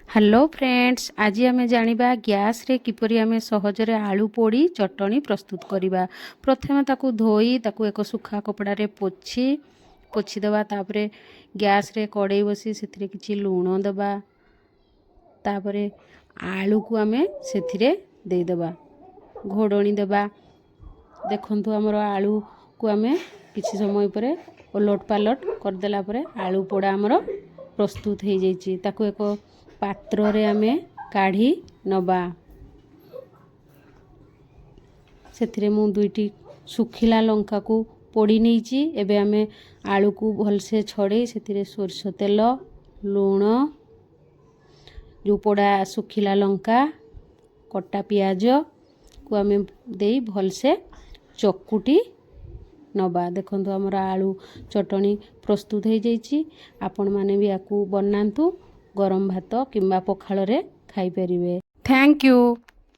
Hello friends, आज आम जानिबा gas रे किपरि आम सहजरे आलू पोड़ी चटनी प्रस्तुत करिबा। प्रथमे ताकू धोई ताकू एक सुखा कपड़ा रे पोछि देबा। तापरे गैस रे कड़ाई बसी सेथिरे किछि लूण देबा। तापरे आलू को आम सेथिरे दे देबा, घोड़णी देबा। देखंतु हमर आलू को आम किछि समय परे ओलट पालट कर देला परे आलू पोड़ा हमर प्रस्तुत हो जाइछि। ताकू एक पात्र रे आमे काढ़ी नबा। सेथिरे मु दुईटी सुखिला लंका को पोड़ी नहींची। एबे आमे आलू को भलसे छड़े सेथिरे सोरष तेल, लूण, जो पोड़ा सुखिला लंका, कटा पियाज को आमे देई भलसे चकुटी नबा। देखंतु हमर आलू चटनी प्रस्तुत हो जाइछि। आपण माने भी याकू बनांतु, गरम भात किंबा पखाल रे खाई परिबे। Thank you.